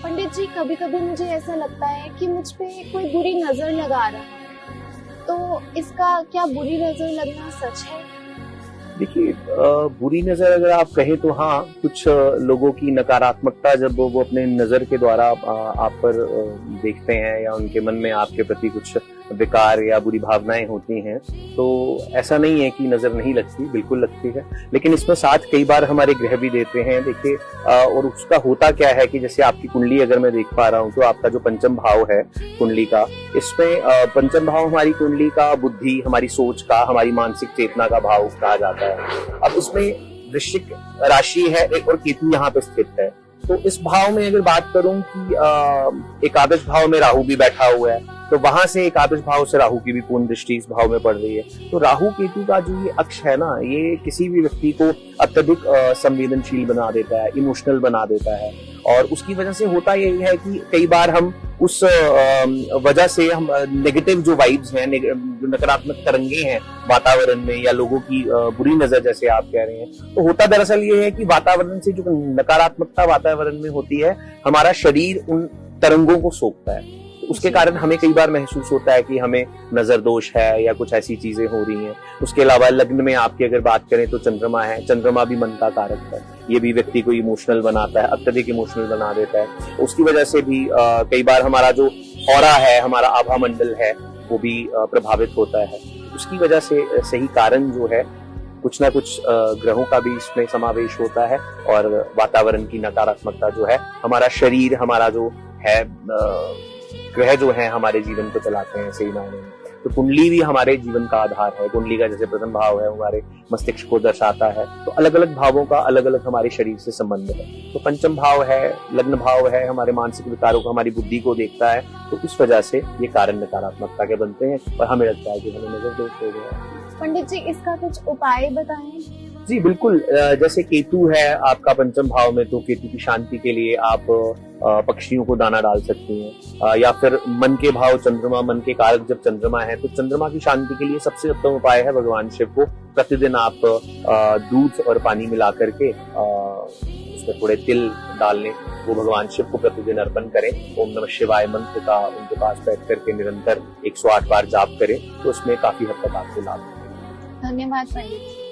पंडित जी, कभी कभी मुझे ऐसा लगता है कि मुझ पे कोई बुरी नजर लगा रहा है, तो इसका क्या बुरी नजर लगना सच है? देखिए, बुरी नजर अगर आप कहें तो हाँ, कुछ लोगों की नकारात्मकता जब वो अपने नजर के द्वारा आप पर देखते हैं या उनके मन में आपके प्रति कुछ विकार या बुरी भावनाएं होती हैं, तो ऐसा नहीं है कि नजर नहीं लगती, बिल्कुल लगती है। लेकिन इसमें साथ कई बार हमारे ग्रह भी देते हैं। देखिए, और उसका होता क्या है कि जैसे आपकी कुंडली अगर मैं देख पा रहा हूँ, तो आपका जो पंचम भाव है कुंडली का, इसमें पंचम भाव हमारी कुंडली का बुद्धि, हमारी सोच का, हमारी मानसिक चेतना का भाव कहा जाता है। अब उसमें वृश्चिक राशि है और केतु यहाँ पे स्थित है। तो इस भाव में अगर बात करूं कि एकादश भाव में राहु भी बैठा हुआ है, तो वहां से एकादश भाव से राहु की भी पूर्ण दृष्टि इस भाव में पड़ रही है। तो राहु केतु का जो ये अक्ष है ना, ये किसी भी व्यक्ति को अत्यधिक संवेदनशील बना देता है, इमोशनल बना देता है। और उसकी वजह से होता यही है कि कई बार हम उस वजह से हम नेगेटिव जो वाइब्स हैं, जो नकारात्मक तरंगे हैं वातावरण में, या लोगों की बुरी नजर जैसे आप कह रहे हैं, तो होता दरअसल ये है कि वातावरण से जो नकारात्मकता वातावरण में होती है, हमारा शरीर उन तरंगों को सोखता है। तो उसके कारण हमें कई बार महसूस होता है कि हमें नजर दोष है या कुछ ऐसी चीजें हो रही हैं। उसके अलावा लग्न में आपकी अगर बात करें तो चंद्रमा है, चंद्रमा भी मन का कारक है, ये भी व्यक्ति को इमोशनल बनाता है, अत्यधिक इमोशनल बना देता है। उसकी वजह से भी कई बार हमारा जो ऑरा है, हमारा आभा मंडल है, वो भी प्रभावित होता है। उसकी वजह से सही कारण जो है, कुछ ना कुछ ग्रहों का भी इसमें समावेश होता है, और वातावरण की नकारात्मकता जो है, हमारा शरीर, हमारा जो है ग्रह जो है हमारे जीवन को चलाते हैं सही मायने में। तो कुंडली भी हमारे जीवन का आधार है। कुंडली का जैसे प्रथम भाव है हमारे मस्तिष्क को दर्शाता है, तो अलग अलग भावों का अलग अलग हमारे शरीर से संबंध है। तो पंचम भाव है, लग्न भाव है, हमारे मानसिक विकारों को, हमारी बुद्धि को देखता है। तो उस वजह से ये कारण नकारात्मकता के बनते हैं, और हमें लगता है कि हमें नजर दोष हो गया है। पंडित जी, इसका कुछ उपाय बताएं। जी बिल्कुल, जैसे केतु है आपका पंचम भाव में, तो केतु की शांति के लिए आप पक्षियों को दाना डाल सकती हैं, या फिर मन के भाव चंद्रमा, मन के कारक जब चंद्रमा है, तो चंद्रमा की शांति के लिए सबसे उत्तम उपाय है भगवान शिव को प्रतिदिन आप दूध और पानी मिला करके उसमें थोड़े तिल डाल लें, वो भगवान शिव को प्रतिदिन अर्पण करें। ओम नमः शिवाय मंत्र का उनके पास बैठ करके निरंतर 108 बार जाप करें, तो उसमें काफी हद तक आपको लाभ मिलेगा। धन्यवाद पंडित।